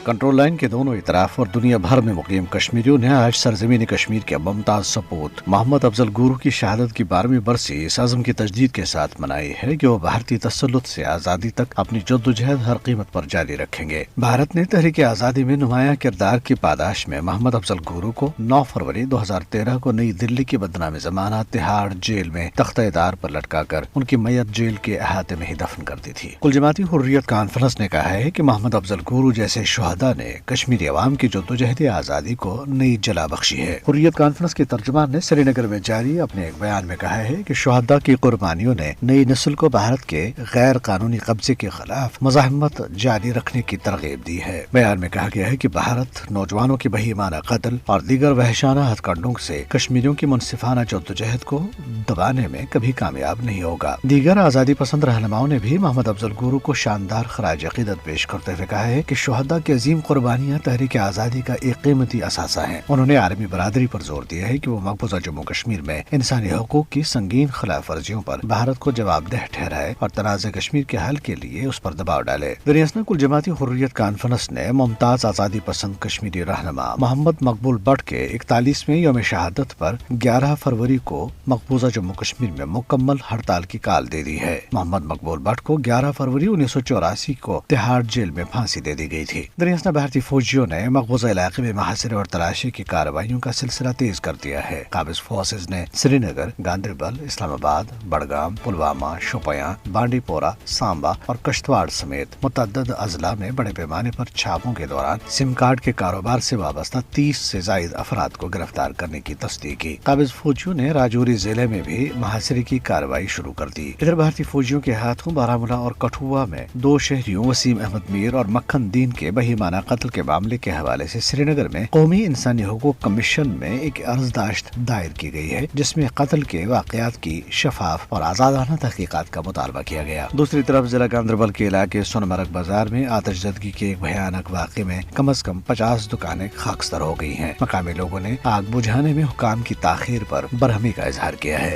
Control line کے دونوں اطراف اور دنیا بھر میں مقیم کشمیریوں نے آج سرزمین کشمیر کے ممتاز سپوت محمد افضل گورو کی شہادت کی 12ویں برسی اس عزم کی تجدید کے ساتھ منائی ہے کہ وہ بھارتی تسلط سے آزادی تک اپنی جدوجہد ہر قیمت پر جاری رکھیں گے۔ بھارت نے تحریک آزادی میں نمایاں کردار کی پاداش میں محمد افضل گورو کو 9 فروری 2013 کو نئی دلی کی بدنام زمانہ تہاڑ جیل میں تختہ دار پر لٹکا کر ان کی میت جیل کے احاطے میں ہی دفن کر دی تھی۔ کل جماعتی حریت کانفرنس نے کہا ہے کہ محمد افضل گورو جیسے شہداء نے کشمیری عوام کی جدوجہد آزادی کو نئی جلا بخشی ہے۔ حریت کانفرنس کے ترجمان نے سری نگر میں جاری اپنے ایک بیان میں کہا ہے کہ شہداء کی قربانیوں نے نئی نسل کو بھارت کے غیر قانونی قبضے کے خلاف مزاحمت جاری رکھنے کی ترغیب دی ہے۔ بیان میں کہا گیا ہے کہ بھارت نوجوانوں کی بہیمانہ قتل اور دیگر وحشانہ ہتھ کنڈوں سے کشمیریوں کی منصفانہ جدوجہد کو دبانے میں کبھی کامیاب نہیں ہوگا۔ دیگر آزادی پسند رہنماؤں نے بھی محمد افضل گورو کو شاندار خراج عقیدت پیش کرتے ہوئے کہا ہے کہ شہداء کی عظیم قربانیاں تحریک آزادی کا ایک قیمتی اثاثہ ہیں۔ انہوں نے عالمی برادری پر زور دیا ہے کہ وہ مقبوضہ جموں کشمیر میں انسانی حقوق کی سنگین خلاف ورزیوں پر بھارت کو جواب دہ ٹھہرائے اور تنازع کشمیر کے حل کے لیے اس پر دباؤ ڈالے۔ دریاسنا کل جماعتی حریت کانفرنس نے ممتاز آزادی پسند کشمیری رہنما محمد مقبول بٹ کے 41ویں یوم شہادت پر 11 فروری کو مقبوضہ جموں کشمیر میں مکمل ہڑتال کی کال دے دی ہے۔ محمد مقبول بٹ کو 11 فروری 1984 کو تہاڑ جیل میں پھانسی دے دی گئی تھی۔ دریاسنا بھارتی فوجیوں نے مقبوضہ علاقے میں محاصرے اور تلاشی کی کارروائیوں کا سلسلہ تیز کر دیا ہے۔ قابض فورسز نے سری نگر، گاندربل، اسلام آباد، بڑگام، پلوامہ، شوپیاں، بانڈی پورہ، سامبا اور کشتواڑ سمیت متعدد اضلاع میں بڑے پیمانے پر چھاپوں کے دوران سم کارڈ کے کاروبار سے وابستہ 30 سے زائد افراد کو گرفتار کرنے کی تصدیق کی۔ قابض فوجیوں نے راجوری ضلع میں بھی محاصرے کی کارروائی شروع کر دی۔ ادھر بھارتی فوجیوں کے ہاتھوں بارامولہ اور کٹھوعہ میں 2 شہریوں وسیم احمد میر اور مکھن دین کے بہیمانہ قتل کے معاملے کے حوالے سے سری نگر میں قومی انسانی حقوق کمیشن میں ایک عرضداشت دائر کی گئی ہے، جس میں قتل کے واقعات کی شفاف اور آزادانہ تحقیقات کا مطالبہ کیا گیا۔ دوسری طرف ضلع گاندربل کے علاقے سونمرگ بازار میں آتش زدگی کے ایک بھیانک واقعے میں کم از کم 50 دکانیں خاکستر ہو گئی ہیں۔ مقامی لوگوں نے آگ بجھانے میں حکام کی تاخیر پر برہمی کا اظہار کیا ہے۔